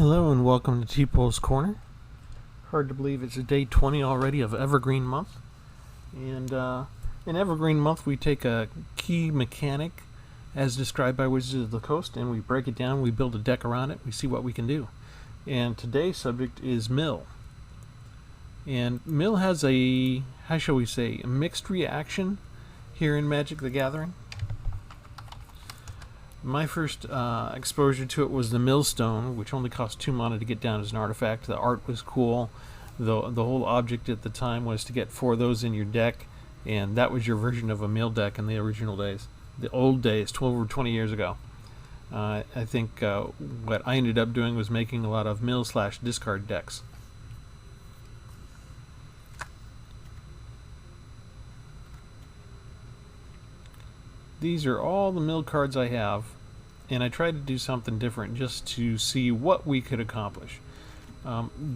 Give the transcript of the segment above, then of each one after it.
Hello and welcome to Tpull's Corner. Hard to believe it's day 20 already of Evergreen Month. And in Evergreen Month we take a key mechanic as described by Wizards of the Coast and we break it down, we build a deck around it, we see what we can do. And today's subject is Mill. And Mill has a, how shall we say, a mixed reaction here in Magic the Gathering. My first exposure to it was the Millstone, which only cost 2 mana to get down as an artifact. The art was cool. The whole object at the time was to get 4 of those in your deck, and that was your version of a mill deck in the original days. The old days, 12 or 20 years ago. I think what I ended up doing was making a lot of mill/discard decks. These are all the mill cards I have, and I tried to do something different just to see what we could accomplish.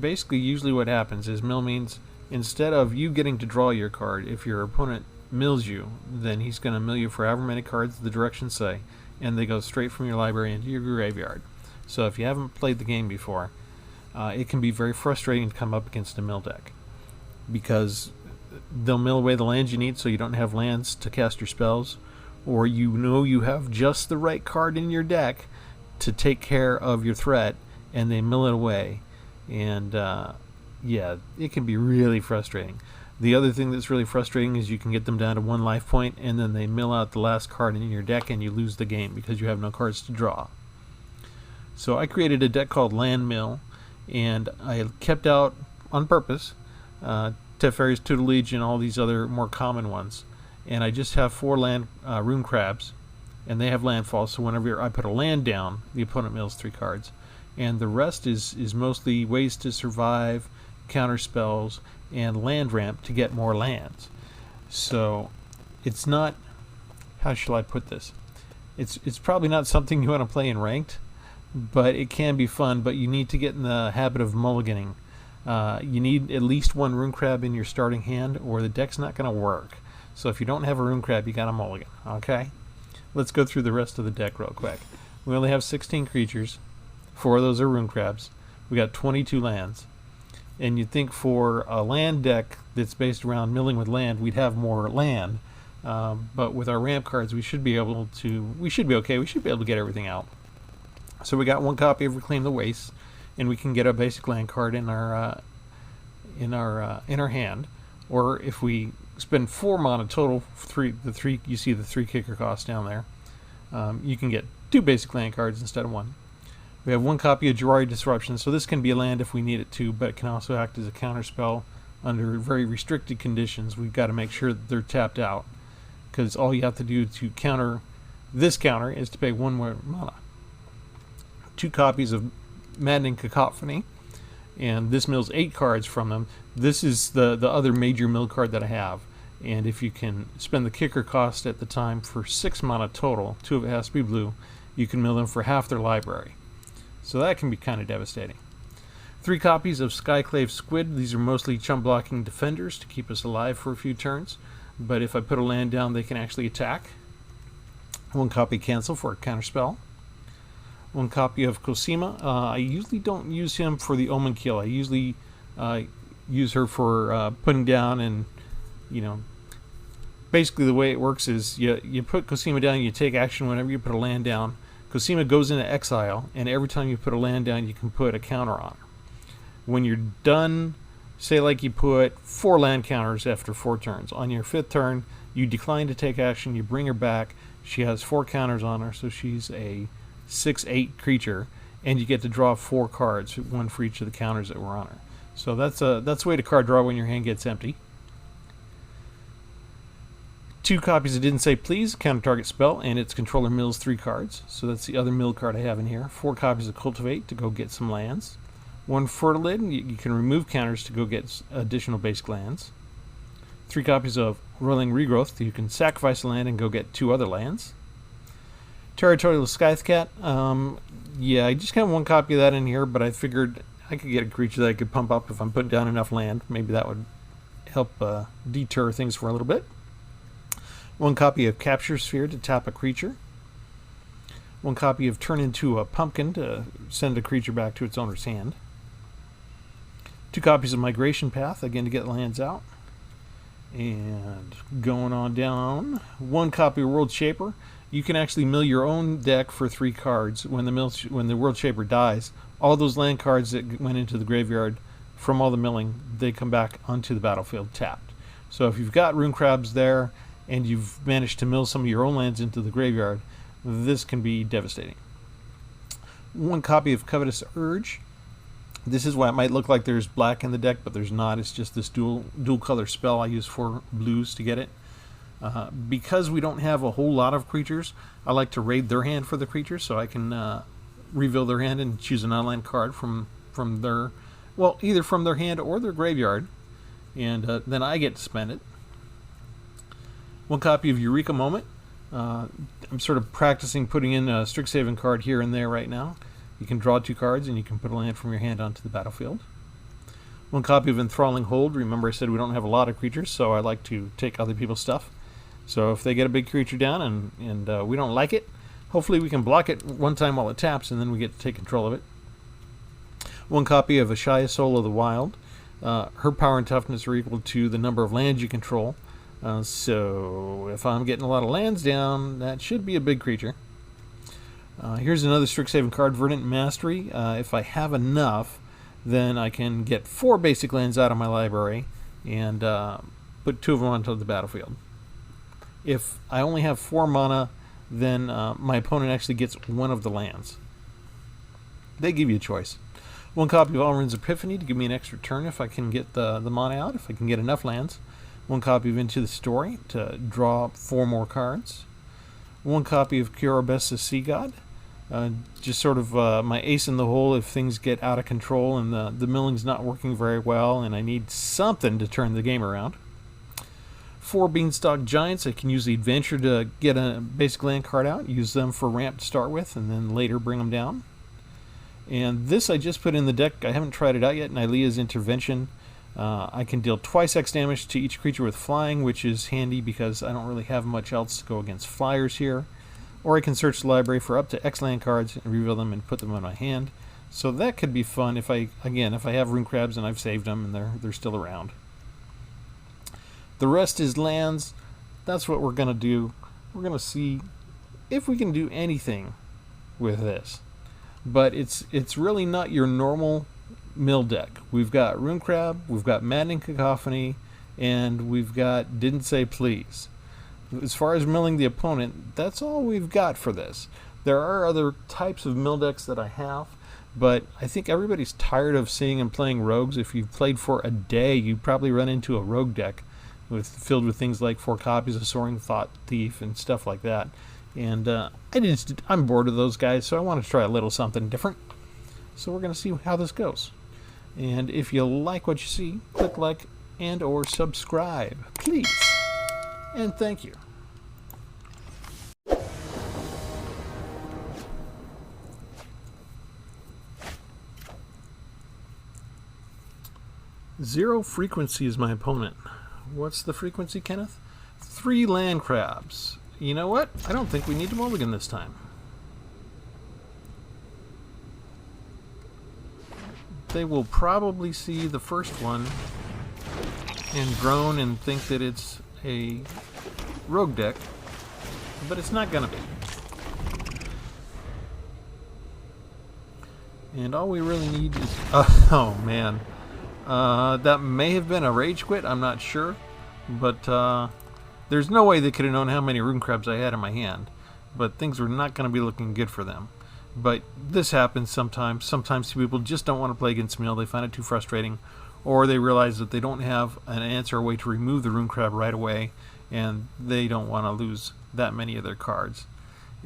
Basically, usually what happens is mill means instead of you getting to draw your card, if your opponent mills you, then he's going to mill you for however many cards the directions say, and they go straight from your library into your graveyard. So if you haven't played the game before, it can be very frustrating to come up against a mill deck, because they'll mill away the lands you need so you don't have lands to cast your spells, or you know you have just the right card in your deck to take care of your threat, and they mill it away. And yeah, it can be really frustrating. The other thing that's really frustrating is you can get them down to 1 life point, and then they mill out the last card in your deck, and you lose the game because you have no cards to draw. So I created a deck called Landmill, and I kept out, on purpose, Teferi's Tutelage and all these other more common ones. And I just have 4 land rune crabs, and they have landfall, so whenever I put a land down, the opponent mills 3 cards. And the rest is mostly ways to survive, counter spells, and land ramp to get more lands. So it's not, how shall I put this? It's probably not something you want to play in ranked, but it can be fun, but you need to get in the habit of mulliganing. You need at least 1 rune crab in your starting hand, or the deck's not going to work. So if you don't have a rune crab, you got a mulligan, okay? Let's go through the rest of the deck real quick. We only have 16 creatures. 4 of those are rune crabs. We got 22 lands. And you'd think for a land deck that's based around milling with land, we'd have more land. But with our ramp cards, we should be able to, we should be okay. We should be able to get everything out. So we got 1 copy of Reclaim the Wastes, and we can get a basic land card in our hand. Or if we spend 4 mana total, you see the 3 kicker costs down there, you can get 2 basic land cards instead of 1. We have 1 copy of Jwari Disruption, so this can be a land if we need it to, but it can also act as a counter spell under very restricted conditions. We've got to make sure that they're tapped out, because all you have to do to counter this counter is to pay 1 more mana. 2 copies of Maddening Cacophony, and this mills 8 cards from them. This is the other major mill card that I have, and if you can spend the kicker cost at the time for 6 mana total, 2 of it has to be blue, you can mill them for half their library. So that can be kind of devastating. 3 copies of Skyclave Squid. These are mostly chump blocking defenders to keep us alive for a few turns, but if I put a land down, they can actually attack. 1 copy cancel for a counter spell. 1 copy of Cosima. I usually don't use him for the Omen kill. I usually use her for putting down, and basically the way it works is you put Cosima down, you take action whenever you put a land down. Cosima goes into exile, and every time you put a land down, you can put a counter on her. When you're done, say like you put 4 land counters after 4 turns. On your 5th turn, you decline to take action, you bring her back. She has 4 counters on her, so she's a 6/8 creature, and you get to draw 4 cards, 1 for each of the counters that were on her. So that's a way to card draw when your hand gets empty. 2 copies of Didn't Say Please, counter target spell, and its controller mills 3 cards. So that's the other mill card I have in here. 4 copies of Cultivate to go get some lands. 1 Fertilid, you can remove counters to go get additional basic lands. 3 copies of Roiling Regrowth, you can sacrifice a land and go get 2 other lands. Territorial Scythecat, yeah, I just got 1 copy of that in here, but I figured I could get a creature that I could pump up if I'm putting down enough land. Maybe that would help deter things for a little bit. 1 copy of Capture Sphere to tap a creature. 1 copy of Turn into a Pumpkin to send a creature back to its owner's hand. 2 copies of Migration Path, again to get lands out. And going on down, 1 copy of World Shaper. You can actually mill your own deck for 3 cards. When the World Shaper dies, all those land cards that went into the graveyard from all the milling, they come back onto the battlefield tapped. So if you've got Rune Crabs there and you've managed to mill some of your own lands into the graveyard, this can be devastating. 1 copy of Covetous Urge. This is why it might look like there's black in the deck, but there's not. It's just this dual color spell. I use 4 blues to get it. Because we don't have a whole lot of creatures, I like to raid their hand for the creatures, so I can reveal their hand and choose an online card from their, well, either from their hand or their graveyard, and then I get to spend it. 1 copy of Eureka Moment. I'm sort of practicing putting in a Strixhaven card here and there right now. You can draw 2 cards and you can put a land from your hand onto the battlefield. 1 copy of Enthralling Hold. Remember I said we don't have a lot of creatures, so I like to take other people's stuff. So if they get a big creature down and we don't like it, hopefully we can block it one time while it taps and then we get to take control of it. 1 copy of Ashaya, Soul of the Wild. Her power and toughness are equal to the number of lands you control. So if I'm getting a lot of lands down, that should be a big creature. Here's another Strixhaven card, Verdant Mastery. If I have enough, then I can get 4 basic lands out of my library and put 2 of them onto the battlefield. If I only have 4 mana, then my opponent actually gets 1 of the lands. They give you a choice. 1 copy of Alrund's Epiphany to give me an extra turn if I can get the mana out, if I can get enough lands. 1 copy of Into the Story to draw 4 more cards. 1 copy of Kiora, Best of Sea God. Just sort of my ace in the hole if things get out of control and the milling's not working very well and I need something to turn the game around. 4 Beanstalk Giants. I can use the Adventure to get a basic land card out, use them for ramp to start with, and then later bring them down. And this I just put in the deck. I haven't tried it out yet. Nylea's Intervention. I can deal twice X damage to each creature with flying, which is handy because I don't really have much else to go against flyers here. Or I can search the library for up to X land cards and reveal them and put them in my hand. So that could be fun if I have Rune Crabs and I've saved them and they're still around. The rest is lands. That's what we're going to do. We're going to see if we can do anything with this. But it's really not your normal mill deck. We've got Rune Crab, we've got Maddening Cacophony, and we've got Didn't Say Please. As far as milling the opponent, that's all we've got for this. There are other types of mill decks that I have, but I think everybody's tired of seeing and playing rogues. If you've played for a day, you probably run into a rogue deck filled with things like 4 copies of Soaring Thought Thief and stuff like that. And I'm bored of those guys, so I want to try a little something different. So we're going to see how this goes. And if you like what you see, click like and or subscribe, please. And thank you. Zero frequency is my opponent. What's the frequency, Kenneth? 3 land crabs. You know what? I don't think we need to mulligan this time. They will probably see the first one and groan and think that it's a rogue deck, but it's not gonna be. And all we really need is oh man, that may have been a rage quit, I'm not sure, but there's no way they could have known how many Rune Crabs I had in my hand, but things were not going to be looking good for them. But this happens sometimes. Sometimes people just don't want to play against mill, they find it too frustrating, or they realize that they don't have an answer, a way to remove the Rune Crab right away, and they don't want to lose that many of their cards.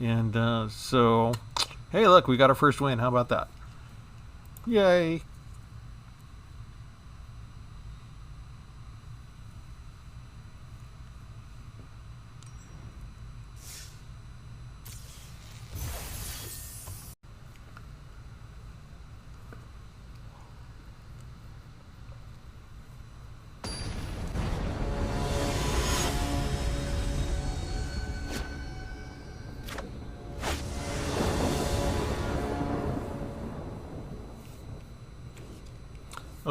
And so, hey look, we got our first win, how about that? Yay!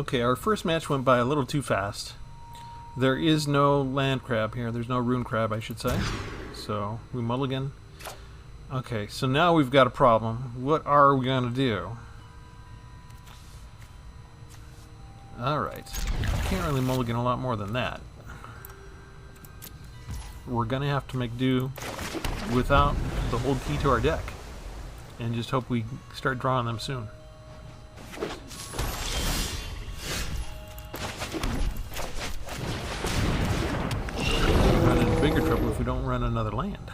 Okay, our first match went by a little too fast. There is no land crab here. There's no rune crab, I should say. So, we mulligan. Okay, so now we've got a problem. What are we going to do? Alright. Can't really mulligan a lot more than that. We're going to have to make do without the hold key to our deck. And just hope we start drawing them soon. We'll run into bigger trouble if we don't run another land.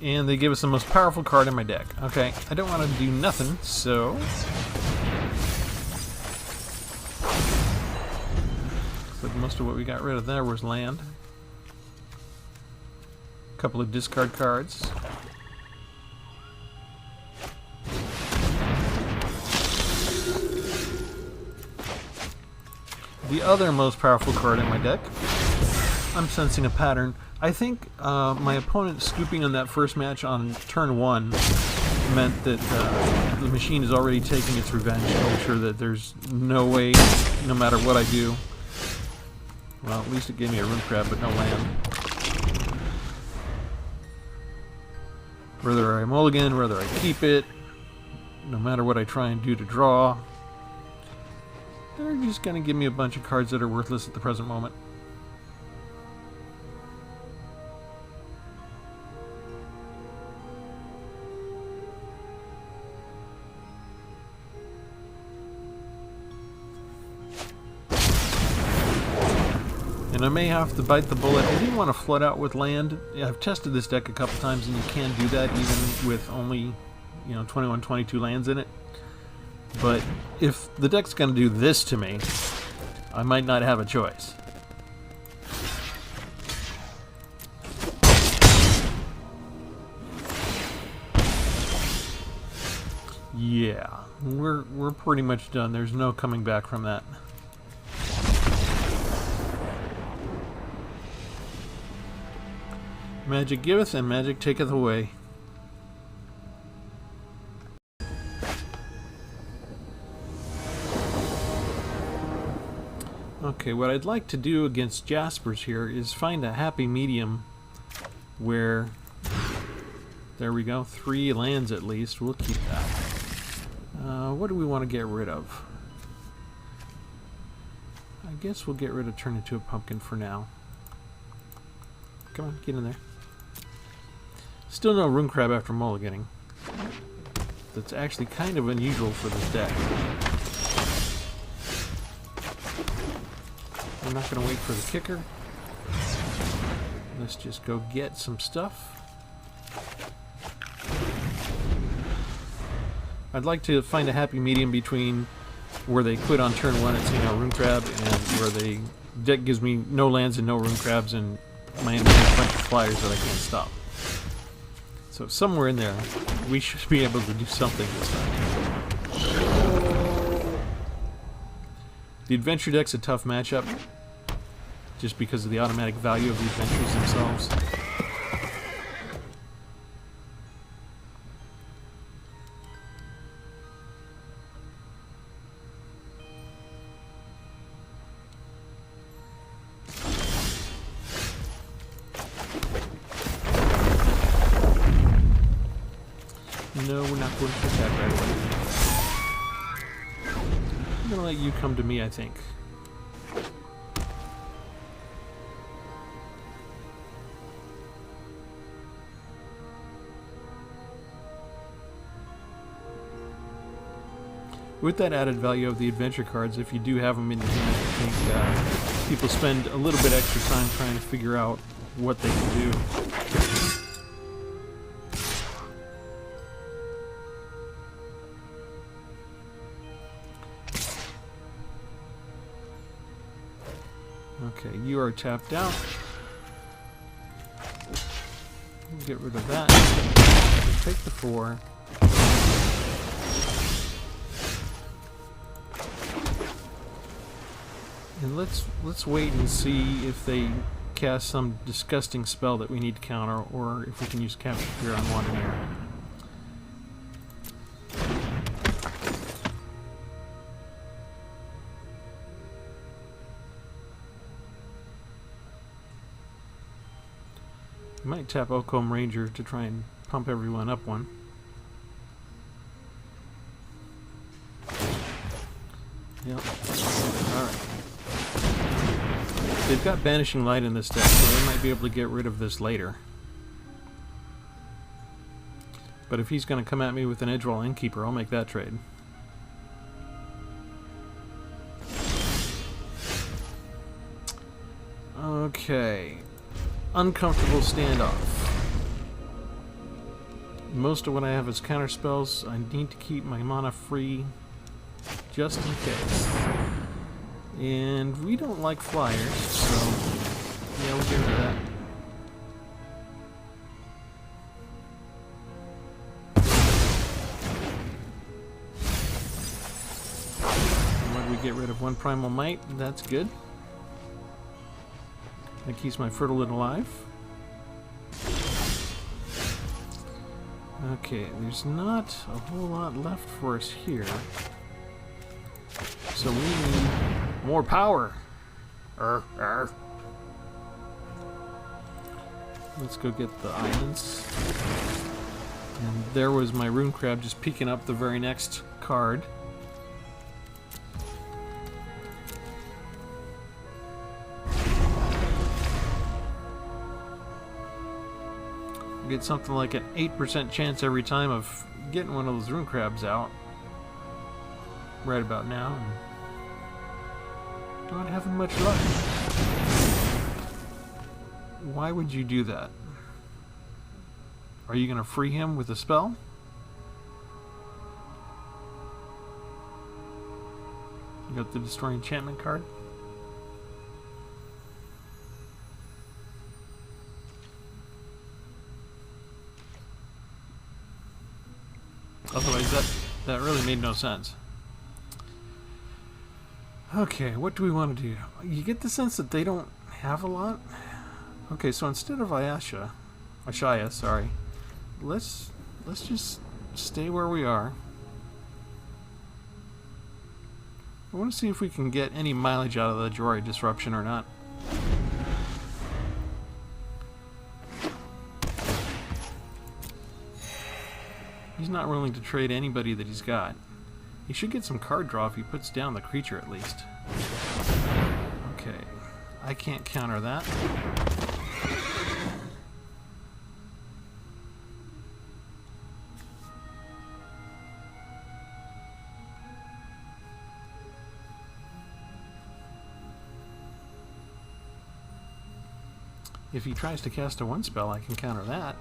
And they give us the most powerful card in my deck. Okay, I don't want to do nothing, so... Looks like most of what we got rid of there was land. A couple of discard cards. The other most powerful card in my deck, I'm sensing a pattern. I think my opponent scooping on that first match on turn 1 meant that the machine is already taking its revenge to make sure that there's no way, no matter what I do. Well, at least it gave me a rune crab, but no land. Whether I mulligan, whether I keep it, no matter what I try and do to draw, they're just going to give me a bunch of cards that are worthless at the present moment. And I may have to bite the bullet. I didn't want to flood out with land. I've tested this deck a couple times and you can do that even with only, 21, 22 lands in it. But if the deck's going to do this to me, I might not have a choice. Yeah, we're pretty much done. There's no coming back from that. Magic giveth and magic taketh away. Okay, what I'd like to do against Jaspers here is find a happy medium where, there we go, 3 lands at least. We'll keep that. What do we want to get rid of? I guess we'll get rid of Turn Into a Pumpkin for now. Come on, get in there. Still no rune crab after mulliganing. That's actually kind of unusual for this deck. I'm not going to wait for the kicker. Let's just go get some stuff. I'd like to find a happy medium between where they quit on turn 1 and see no rune crab, and where the deck gives me no lands and no rune crabs, and my enemy has a bunch of flyers that I can't stop. So somewhere in there, we should be able to do something this time. The adventure deck's a tough matchup, just because of the automatic value of the adventures themselves. No, we're not going to attack right away. I'm going to let you come to me, I think. With that added value of the adventure cards, if you do have them in your hand, I think people spend a little bit extra time trying to figure out what they can do. Okay, you are tapped out. Get rid of that. Take the 4. And let's wait and see if they cast some disgusting spell that we need to counter, or if we can use Capture Fear on one here. You might tap Oakham Ranger to try and pump everyone up one. Yep. Alright. They've got Banishing Light in this deck, so they might be able to get rid of this later. But if he's going to come at me with an Edgewall Innkeeper, I'll make that trade. Okay. Uncomfortable Standoff. Most of what I have is counter spells. I need to keep my mana free just in case. And we don't like flyers, so yeah, we'll get rid of that. And when we get rid of one Primal Might, that's good. That keeps my Fertilid alive. Okay, there's not a whole lot left for us here. So we need more power. Let's go get the islands. And there was my Rune Crab just peeking up the very next card. Get something like an 8% chance every time of getting one of those Rune Crabs out. Right about now. Not having much luck. Why would you do that? Are you going to free him with a spell? You got the Destroy Enchantment card. Otherwise, that really made no sense. Okay, what do we want to do? You get the sense that they don't have a lot? Okay, so instead of Ashaya, sorry, let's just stay where we are. I want to see if we can get any mileage out of the Jwari Disruption or not. He's not willing to trade anybody that he's got. He should get some card draw if he puts down the creature at least. Okay, I can't counter that. If he tries to cast a 1 spell, I can counter that.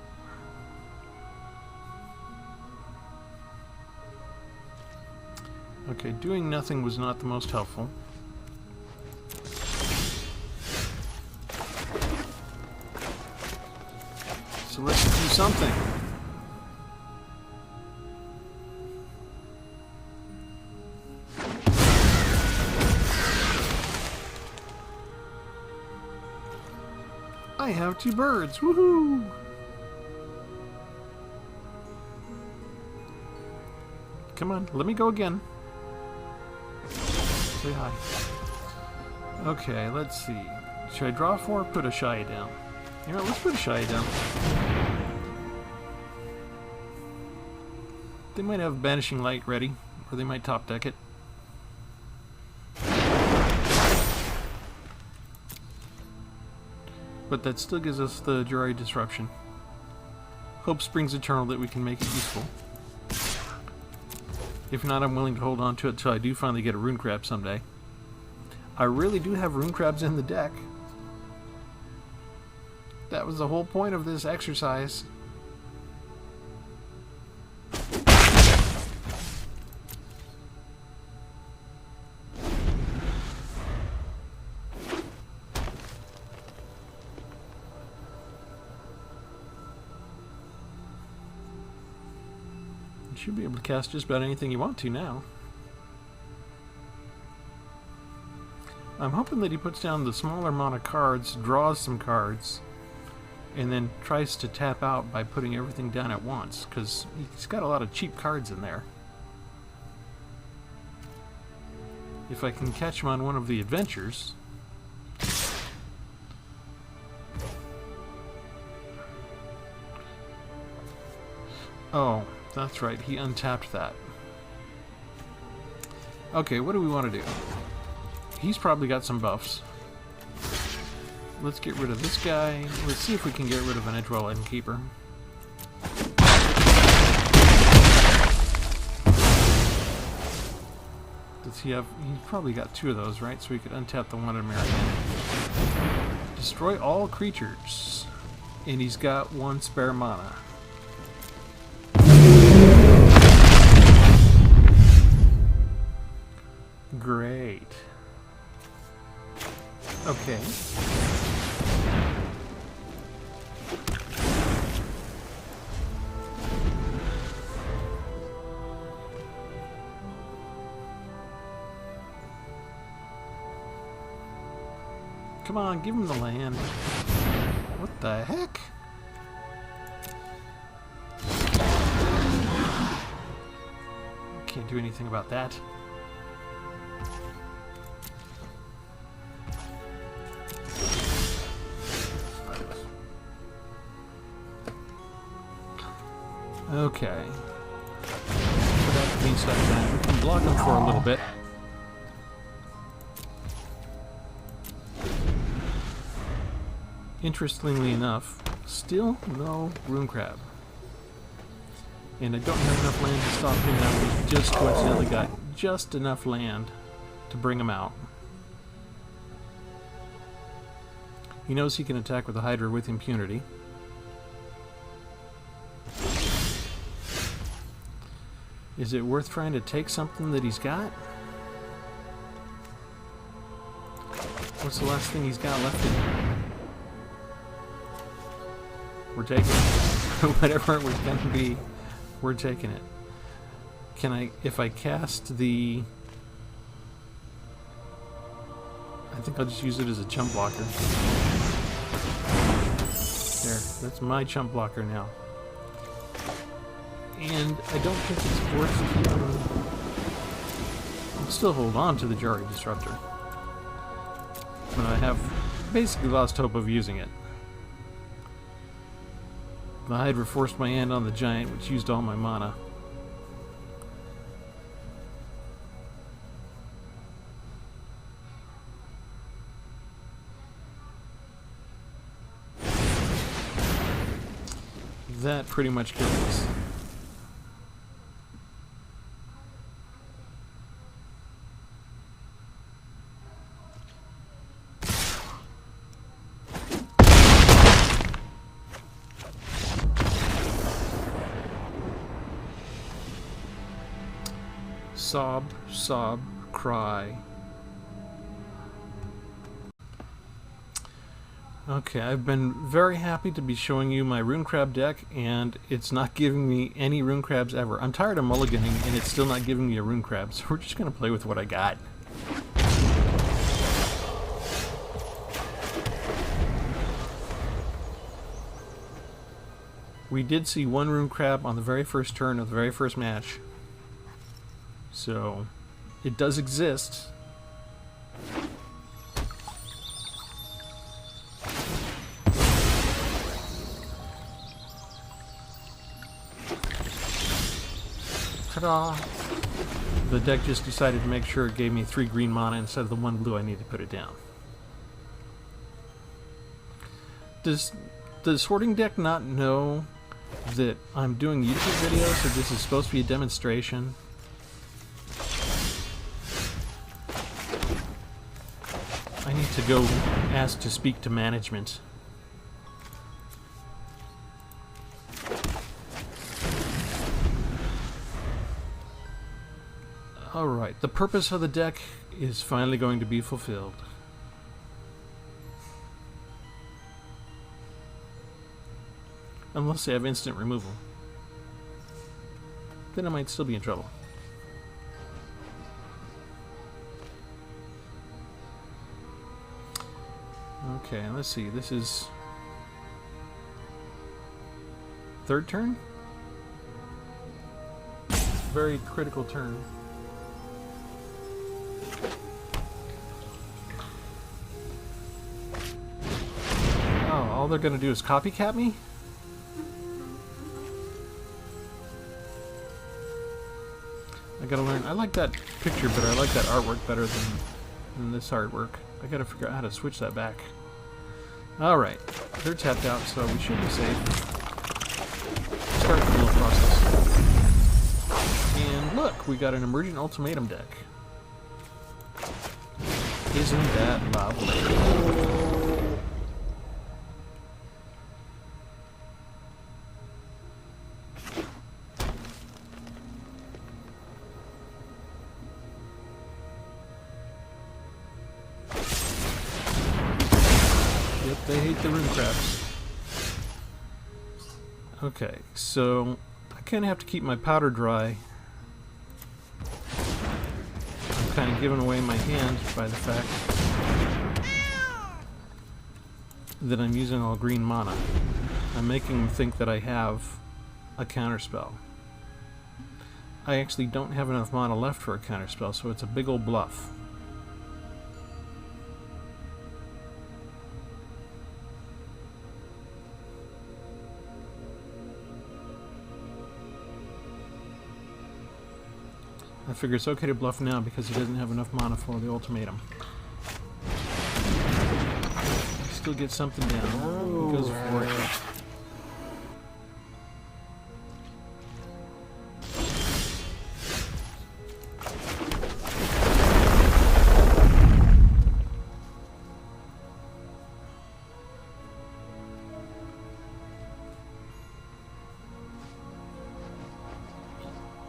Okay, doing nothing was not the most helpful. So let's do something. I have 2 birds, woohoo! Come on, let me go again. Say hi. Okay, let's see. Should I draw 4 or put Ashaya down? You know, let's put Ashaya down. They might have Banishing Light ready, or they might top deck it. But that still gives us the Jwari Disruption. Hope springs eternal that we can make it useful. If not, I'm willing to hold on to it until I do finally get a Rune Crab someday. I really do have Rune Crabs in the deck. That was the whole point of this exercise. You should be able to cast just about anything you want to now. I'm hoping that he puts down the smaller amount of cards, draws some cards, and then tries to tap out by putting everything down at once, because he's got a lot of cheap cards in there. If I can catch him on one of the adventures. Oh, that's right. He untapped that. Okay, what do we want to do? He's probably got some buffs. Let's get rid of this guy. Let's see if we can get rid of an Enthralling Keeper. Does he have... He's probably got 2 of those, right? So we could untap the one American. Destroy all creatures. And he's got 1 spare mana. Great. Okay. Come on, give him the land. What the heck? Can't do anything about that. Okay. Put out the Beanstalk Giant. We can block him for a little bit. Interestingly enough, still no Rune Crab. And I don't have enough land to stop him now. We just coincidentally got just enough land to bring him out. He knows he can attack with a Hydra with impunity. Is it worth trying to take something that he's got? What's the last thing he's got left in him? We're taking it. Whatever it was going to be, we're taking it. Can I, if I cast the... I think I'll just use it as a chump blocker. There, that's my chump blocker now. And I don't think it's worth keeping... I'll still hold on to the Jwari Disruptor. But I have basically lost hope of using it. The Hydra forced my hand on the Giant, which used all my mana. That pretty much kills us. Sob, sob, cry. Okay, I've been very happy to be showing you my Rune Crab deck, and it's not giving me any Rune Crabs ever. I'm tired of mulliganing, and it's still not giving me a Rune Crab, so we're just going to play with what I got. We did see 1 Rune Crab on the very first turn of the very first match. So, it does exist. Ta-da! The deck just decided to make sure it gave me 3 green mana instead of the 1 blue I need to put it down. Does the sorting deck not know that I'm doing YouTube videos, or this is supposed to be a demonstration? I need to go ask to speak to management. Alright, the purpose of the deck is finally going to be fulfilled. Unless they have instant removal. Then I might still be in trouble. Okay, let's see. This is... 3rd turn? Very critical turn. Oh, all they're gonna do is copycat me? I gotta learn. I like that picture, but I like that artwork better than this artwork. I gotta figure out how to switch that back. Alright, they're tapped out, so we should be safe. Start the build process. And look, we got an emergent ultimatum deck. Isn't that lovely? They hate the rune crabs. Okay, so I kind of have to keep my powder dry. I'm kind of giving away my hand by the fact that I'm using all green mana. I'm making them think that I have a counterspell. I actually don't have enough mana left for a counterspell, so it's a big old bluff. I figure it's okay to bluff now because he doesn't have enough mana for the ultimatum. Still get something down. He goes for it.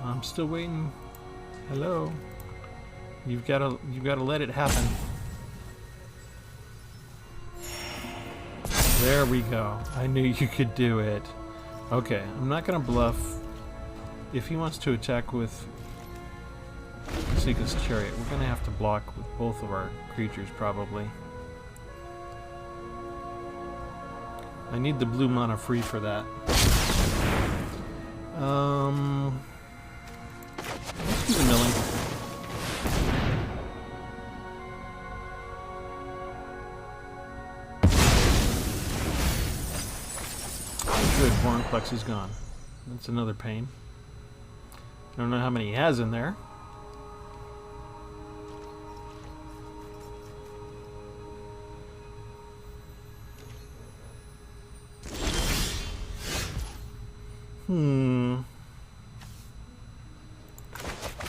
I'm still waiting. Hello. You've got to let it happen. There we go. I knew you could do it. Okay, I'm not going to bluff. If he wants to attack with Seeker's Chariot, we're going to have to block with both of our creatures probably. I need the blue mana free for that. Let's do the milling. Good, Vorinclex is gone. That's another pain. I don't know how many he has in there.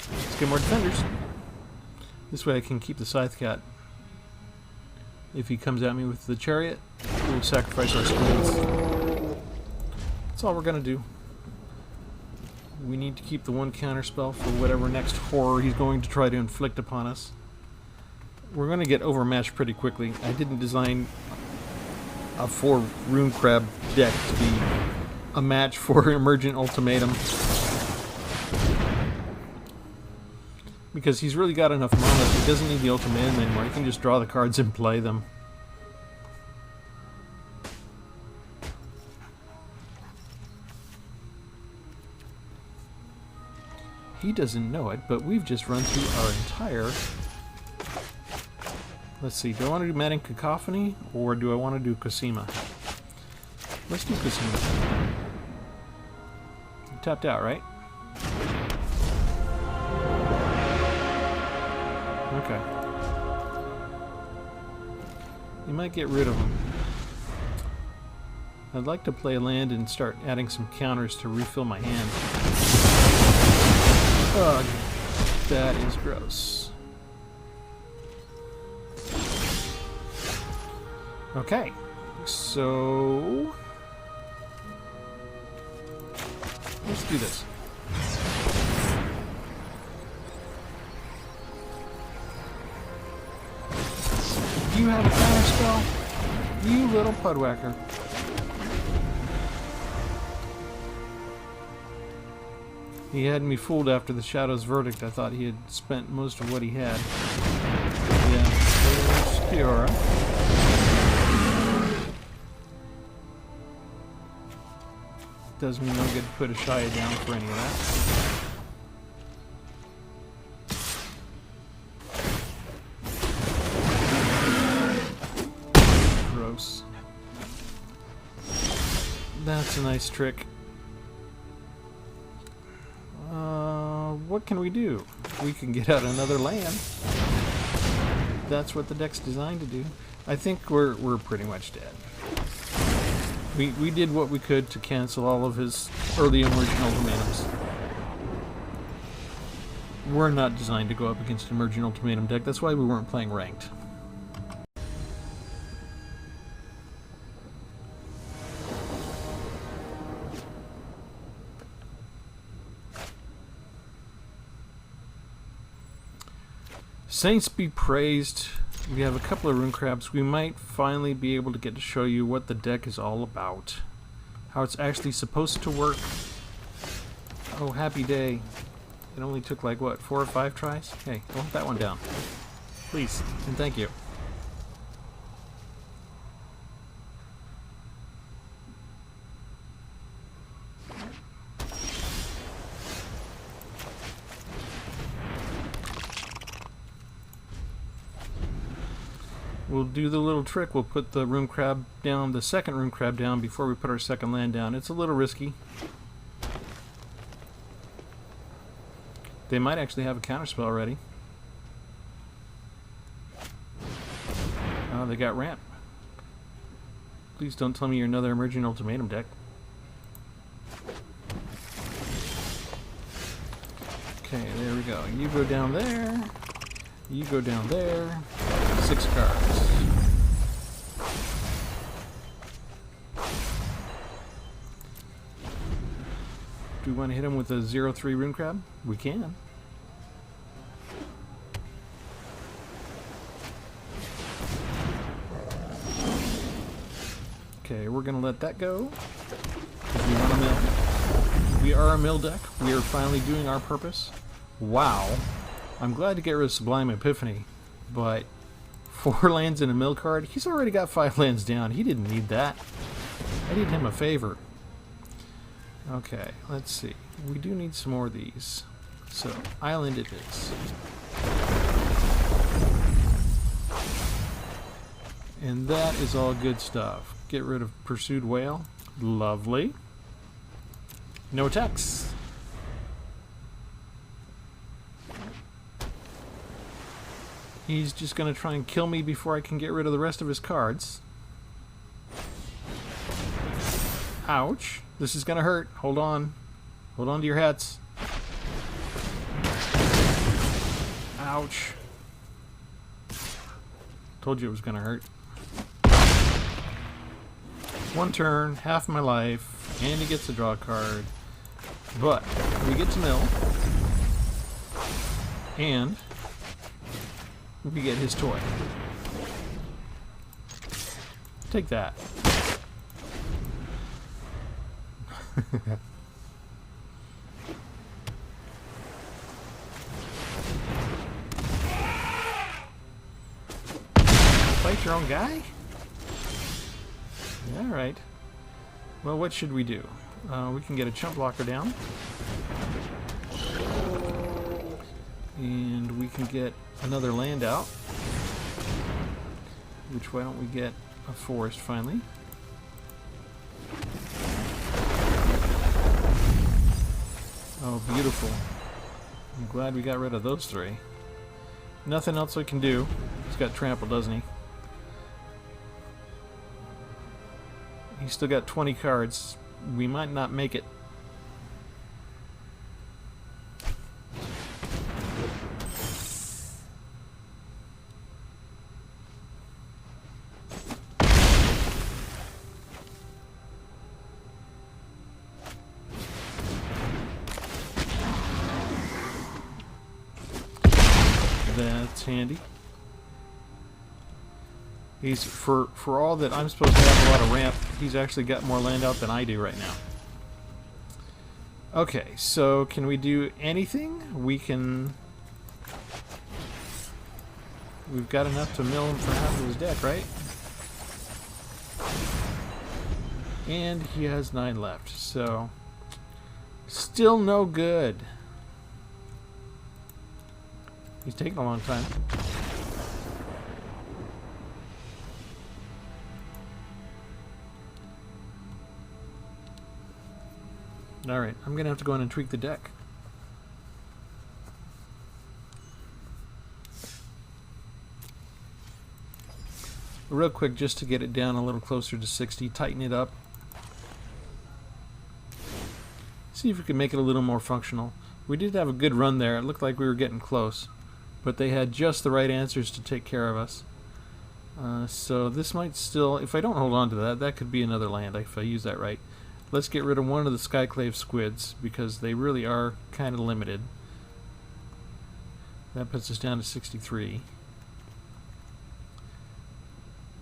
Let's get more defenders. This way I can keep the Scythecat. If he comes at me with the chariot, we'll sacrifice our squids. That's all we're gonna do. We need to keep the one counterspell for whatever next horror he's going to try to inflict upon us. We're gonna get overmatched pretty quickly. I didn't design a 4 rune crab deck to be a match for Emergent Ultimatum. Because he's really got enough mana, he doesn't need the ultimatum anymore. He can just draw the cards and play them. He doesn't know it, but we've just run through our entire... Let's see, do I want to do Maddening Cacophony, or do I want to do Cosima? Let's do Cosima. You tapped out, right? Okay. You might get rid of him. I'd like to play land and start adding some counters to refill my hand. Ugh, that is gross. Okay, so let's do this. You have a counterspell? You little pudwhacker. He had me fooled after the Shadow's verdict. I thought he had spent most of what he had. Yeah, there's Kiora. Does me no good to put Ashaya down for any of that. Gross. That's a nice trick. what can we do? We can get out another land. That's what the deck's designed to do. I think we're pretty much dead. We did what we could to cancel all of his early emergent ultimatums. We're not designed to go up against an emergent ultimatum deck. That's why we weren't playing ranked. Saints be praised. We have a couple of rune crabs. We might finally be able to get to show you what the deck is all about. How it's actually supposed to work. Oh, happy day. It only took like, what, 4 or 5 tries? Hey, hold that one down. Please, and thank you. We'll do the little trick. We'll put the rune crab down, the second rune crab down before we put our second land down. It's a little risky. They might actually have a counterspell already. Oh, they got ramp. Please don't tell me you're another emerging ultimatum deck. Okay, there we go. You go down there. You go down there. 6 cards. Do we want to hit him with a 0-3 rune crab? We can. Okay, we're going to let that go. We want a mill. We are a mill deck. We are finally doing our purpose. Wow. I'm glad to get rid of Sublime Epiphany, but 4 lands in a mill card? He's already got 5 lands down. He didn't need that. I did him a favor. Okay, let's see. We do need some more of these. So, island it is. And that is all good stuff. Get rid of Pursued Whale. Lovely. No attacks. He's just going to try and kill me before I can get rid of the rest of his cards. Ouch. This is going to hurt. Hold on. Hold on to your hats. Ouch. Told you it was going to hurt. 1 turn, half my life, and he gets a draw card. But we get to mill. And we get his toy. Take that. Fight your own guy? Alright. Well, what should we do? We can get a chump blocker down. And we can get another land out. Which, why don't we get a forest finally? Oh, beautiful. I'm glad we got rid of those 3. Nothing else I can do. He's got trample, doesn't he? He's still got 20 cards. We might not make it. That's handy. He's, for all that I'm supposed to have a lot of ramp, he's actually got more land out than I do right now. Okay, so can we do anything? We can... We've got enough to mill him for half of his deck, right? And he has 9 left, so... Still no good. He's taking a long time. Alright, I'm going to have to go in and tweak the deck. real quick just to get it down a little closer to 60, tighten it up. See if we can make it a little more functional. We did have a good run there. It looked like we were getting close, but they had just the right answers to take care of us. So this might still, if I don't hold on to that, that could be another land if I use that right. Let's get rid of one of the Skyclave Squids because they really are kind of limited. That puts us down to 63.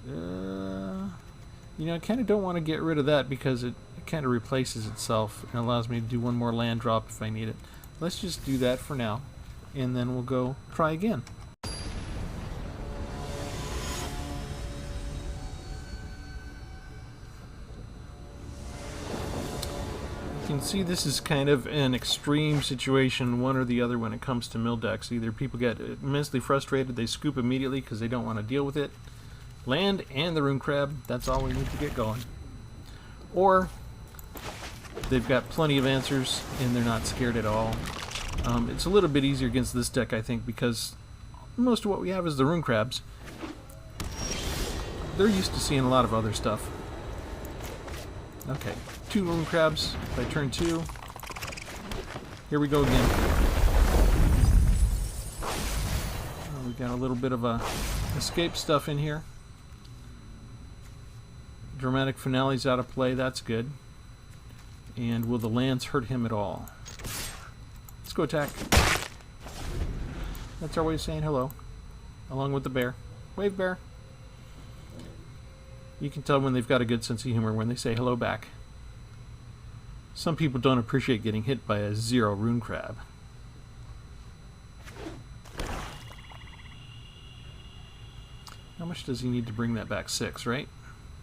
You know, I kind of don't want to get rid of that because it kind of replaces itself and allows me to do one more land drop if I need it. Let's just do that for now, and then we'll go try again. You can see this is kind of an extreme situation, one or the other, when it comes to mill decks. Either people get immensely frustrated, they scoop immediately because they don't want to deal with it. Land and the rune crab, that's all we need to get going. Or they've got plenty of answers and they're not scared at all. It's a little bit easier against this deck, I think, because most of what we have is the rune crabs. They're used to seeing a lot of other stuff. Okay, 2 rune crabs by turn 2. Here we go again. We got a little bit of a escape stuff in here. Dramatic Finale's out of play, that's good. And will the lands hurt him at all? Let's go attack. That's our way of saying hello, along with the bear. Wave, bear. You can tell when they've got a good sense of humor when they say hello back. Some people don't appreciate getting hit by a 0 rune crab. How much does he need to bring that back? 6, right?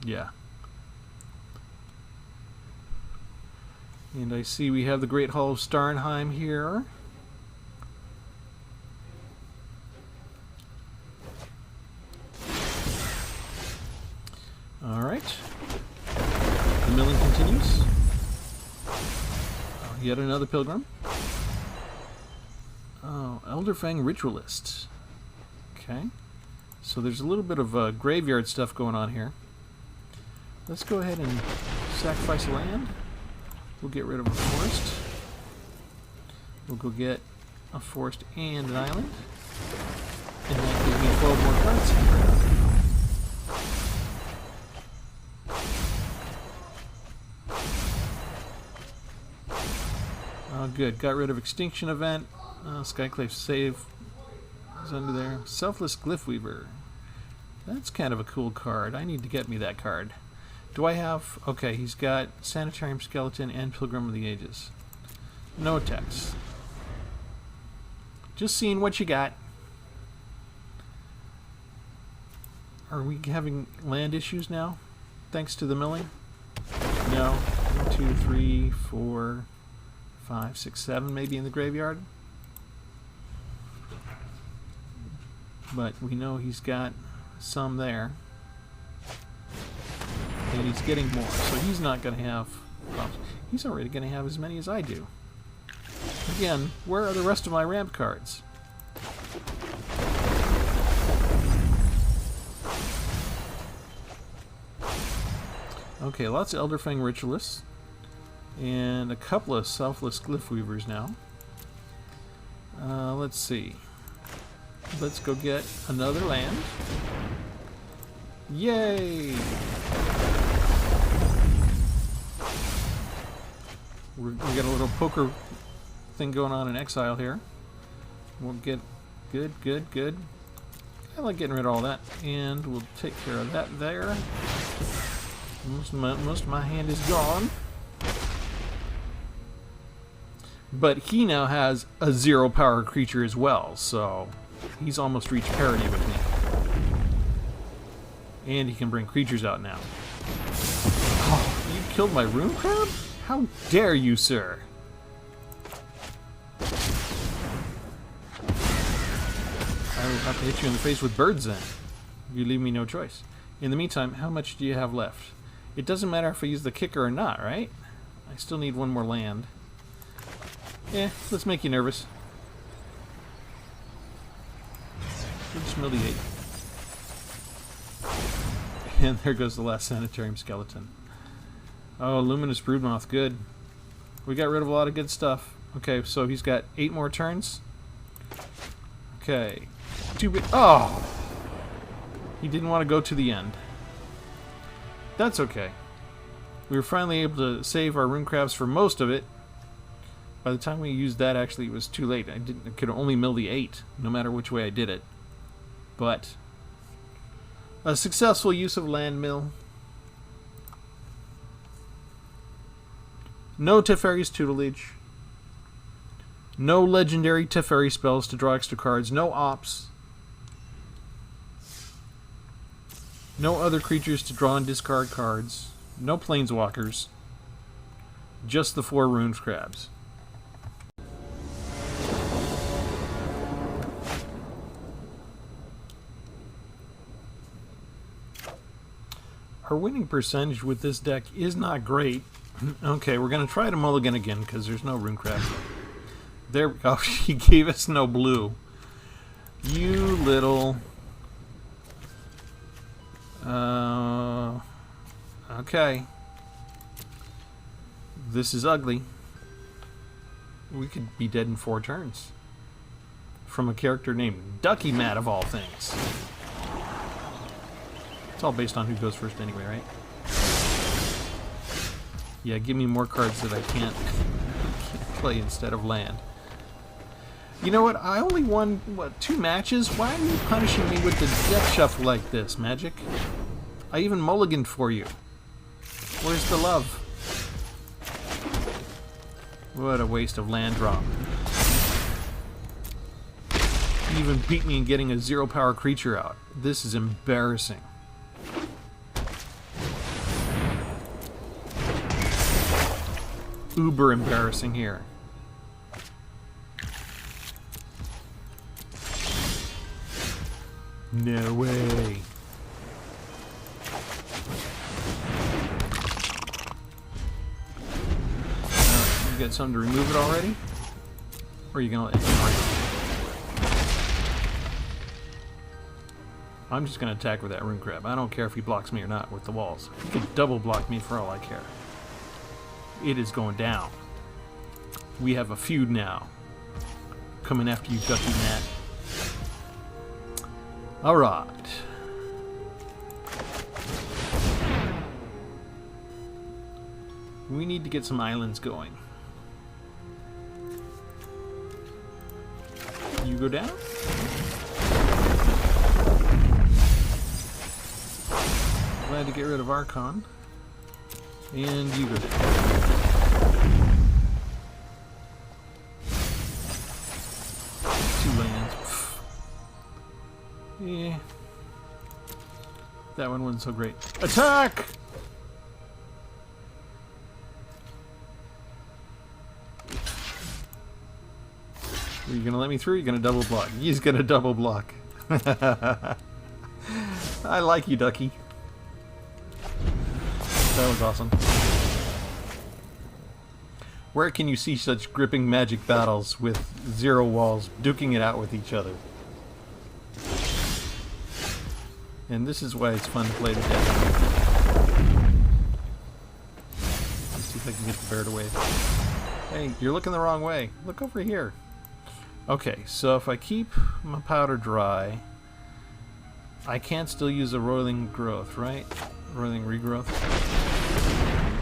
Yeah. And I see we have the Great Hall of Starnheim here. Alright. The milling continues. Yet another pilgrim. Oh, Elderfang Ritualist. Okay. So there's a little bit of graveyard stuff going on here. Let's go ahead and sacrifice a land. We'll get rid of a forest. We'll go get a forest and an island. And that gives me 12 more cards. Oh, good. Got rid of Extinction Event. Skyclave Save is under there. Selfless Glyphweaver. That's kind of a cool card. I need to get me that card. Do I have... Okay, he's got Sanitarium Skeleton and Pilgrim of the Ages. No attacks. Just seeing what you got. Are we having land issues now? Thanks to the milling? No. 1, 2, 3, 4, 5, 6, 7 maybe in the graveyard. But we know he's got some there. And he's getting more, so he's not going to have problems. He's already going to have as many as I do. Again, where are the rest of my ramp cards? Okay, lots of Elderfang Ritualists. And a couple of Selfless Glyphweavers now. Let's see. Let's go get another land. Yay! We got a little poker thing going on in exile here. We'll get good. I like getting rid of all that, and we'll take care of that there. Most of my hand is gone. But he now has a 0 power creature as well, so he's almost reached parity with me. And he can bring creatures out now. Oh, you killed my rune crab? How dare you, sir? I will have to hit you in the face with birds then. You leave me no choice. In the meantime, how much do you have left? It doesn't matter if I use the kicker or not, right? I still need one more land. Yeah, let's make you nervous. We'll just humiliate. And there goes the last Sanitarium skeleton. Oh, Luminous Broodmoth, good. We got rid of a lot of good stuff. Okay, so he's got 8 more turns. Okay. Oh! He didn't want to go to the end. That's okay. We were finally able to save our rune crabs for most of it. By the time we used that, actually, it was too late. I could only mill the 8, no matter which way I did it. But a successful use of Landmill. No Teferi's tutelage. No legendary Teferi spells to draw extra cards. No ops. No other creatures to draw and discard cards. No planeswalkers. Just the 4 rune crabs. Our winning percentage with this deck is not great. Okay, we're going to try to mulligan again because there's no rune crabs. There we go. She gave us no blue. You little... Okay. This is ugly. We could be dead in 4 turns. From a character named Ducky Matt, of all things. It's all based on who goes first anyway, right? Yeah, give me more cards that I can't play instead of land. You know what? I only won, what, 2 matches? Why are you punishing me with the death shuffle like this, Magic? I even mulliganed for you. Where's the love? What a waste of land drop. You even beat me in getting a 0-power creature out. This is embarrassing. Uber embarrassing here. No way. You got something to remove it already? Or are you gonna ignore it? I'm just gonna attack with that rune crab. I don't care if he blocks me or not with the walls. He can double block me for all I care. It is going down. We have a feud now. Coming after you, Ducky Matt. Alright. We need to get some islands going. You go down? Glad to get rid of Archon. And you go down. Yeah. That one wasn't so great. Attack! Are you gonna let me through? You're gonna double block. He's gonna double block. I like you, Ducky. That was awesome. Where can you see such gripping Magic battles with 0 walls duking it out with each other? And this is why it's fun to play the deck. Let's see if I can get the bear to wave. Hey, you're looking the wrong way. Look over here. Okay, so if I keep my powder dry, I can still use a Roiling Growth, right? Roiling Regrowth.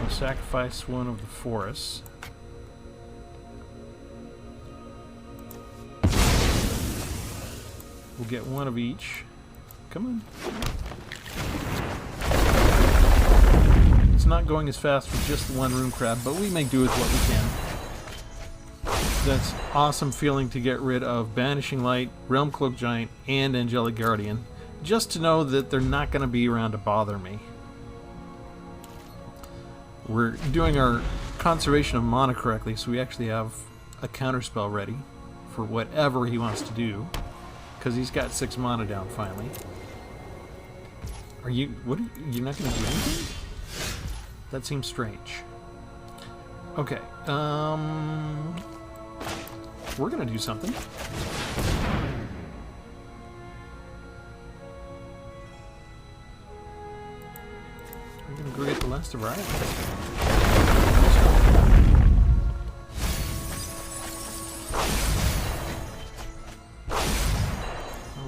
I'll sacrifice one of the forests. We'll get one of each. Come on. It's not going as fast with just the 1 rune crab, but we make do with what we can. That's awesome feeling to get rid of Banishing Light, Realm Cloak Giant, and Angelic Guardian, just to know that they're not going to be around to bother me. We're doing our conservation of mana correctly, so we actually have a counterspell ready for whatever he wants to do, because he's got 6 mana down finally. Are you... what are you... you're not going to do anything? That seems strange. Okay, we're going to do something. we're going to go get the last of our items.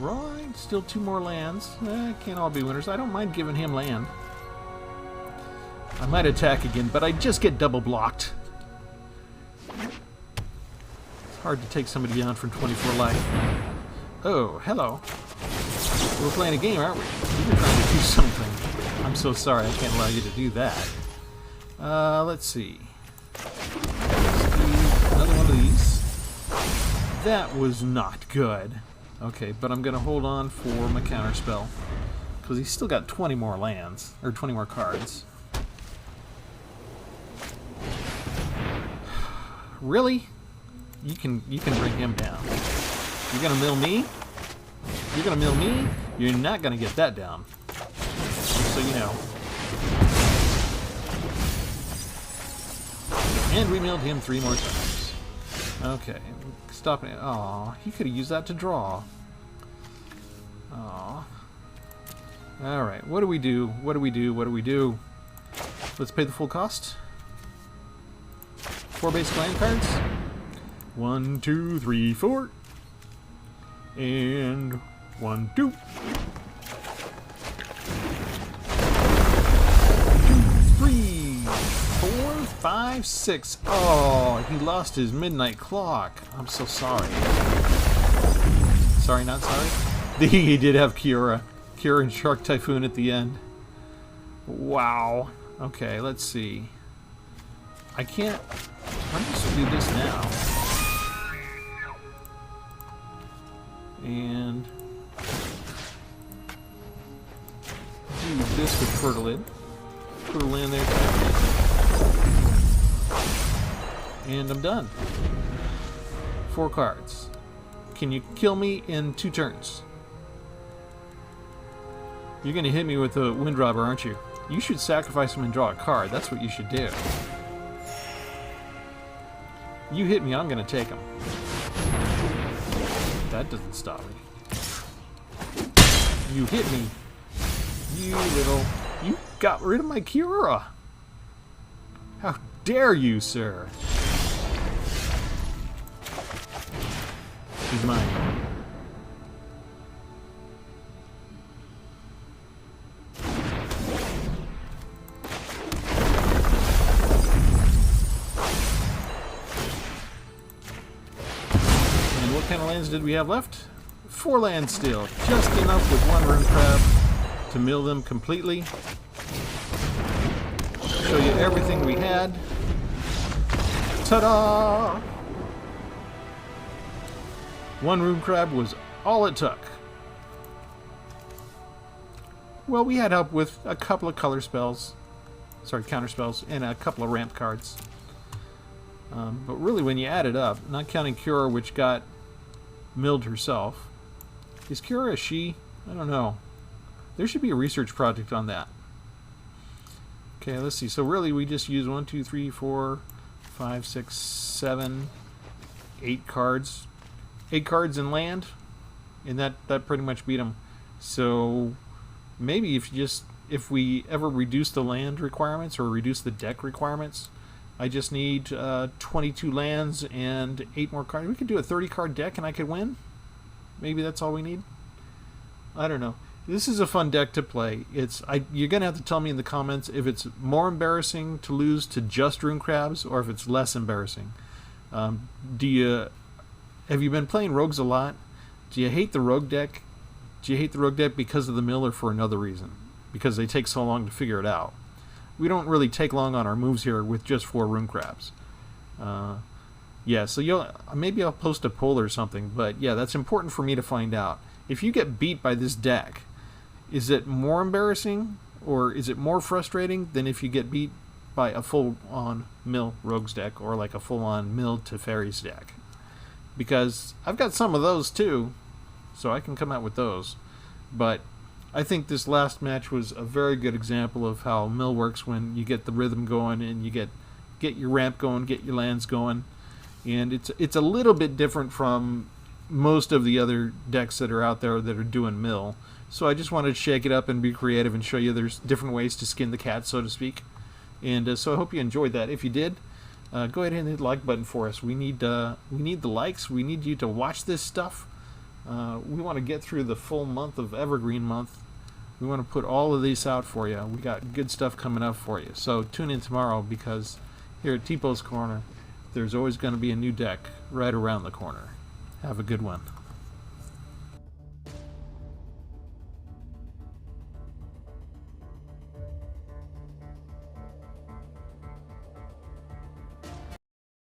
Alright, still 2 more lands. Can't all be winners. I don't mind giving him land. I might attack again, but I just get double blocked. It's hard to take somebody down from 24 life. Oh, hello. We're playing a game, aren't we? You're trying to do something. I'm so sorry, I can't allow you to do that. Let's see. Another one of these. That was not good. Okay, but I'm going to hold on for my counter spell. Because he's still got 20 more lands. Or 20 more cards. Really? You can bring him down. You're going to mill me? You're going to mill me? You're not going to get that down. So you know. And we milled him 3 more times. Okay. Stop it. Aw, he could have used that to draw. Aw. Alright, what do we do? What do we do? What do we do? Let's pay the full cost. 4 basic land cards. 1, 2, 3, 4. And 1, 2. 2, 3, 4, 5, 6. Oh, he lost his midnight clock. I'm so sorry. Sorry, not sorry. He did have Kiora. Kiora and Shark Typhoon at the end. Wow. Okay, let's see. I can't... I'm just going to do this now. And... do this with Fertilid. Put a land there. And I'm done. 4 cards. Can you kill me in 2 turns? You're going to hit me with a Windrobber, aren't you? You should sacrifice him and draw a card. That's what you should do. You hit me, I'm going to take him. That doesn't stop me. You hit me. You little... You got rid of my Kiora. How dare you, sir? He's mine. What kind of lands did we have left? 4 lands still. Just enough with 1 Rune Crab to mill them completely. Show you everything we had. Ta-da! 1 Rune Crab was all it took. Well, we had help with a couple of color spells. Sorry, counter spells. And a couple of ramp cards. But really, when you add it up, not counting Kiora, which got milled herself. Is Kiora a she? I don't know. There should be a research project on that. Okay, let's see. So really we just use 1, 2, 3, 4, 5, 6, 7, 8 cards. 8 cards in land. And that pretty much beat them. So maybe if we ever reduce the land requirements or reduce the deck requirements, I just need 22 lands and 8 more cards. We could do a 30-card deck and I could win. Maybe that's all we need. I don't know. This is a fun deck to play. You're going to have to tell me in the comments if it's more embarrassing to lose to just Rune Crabs or if it's less embarrassing. Have you been playing Rogues a lot? Do you hate the Rogue deck? Do you hate the Rogue deck because of the mill or for another reason? Because they take so long to figure it out. We don't really take long on our moves here with just 4 Rune Crabs. Yeah, so maybe I'll post a poll or something, but yeah, that's important for me to find out. If you get beat by this deck, is it more embarrassing or is it more frustrating than if you get beat by a full-on mill Rogues deck or like a full-on mill Teferis deck? Because I've got some of those too, so I can come out with those. But I think this last match was a very good example of how mill works when you get the rhythm going and you get your ramp going, get your lands going. And it's a little bit different from most of the other decks that are out there that are doing mill. So I just wanted to shake it up and be creative and show you there's different ways to skin the cat, so to speak. And so I hope you enjoyed that. If you did, go ahead and hit the like button for us. We need the likes. We need you to watch this stuff. We want to get through the full month of Evergreen month. We want to put all of these out for you. We got good stuff coming up for you. So tune in tomorrow, because here at Tpull's Corner, there's always going to be a new deck right around the corner. Have a good one.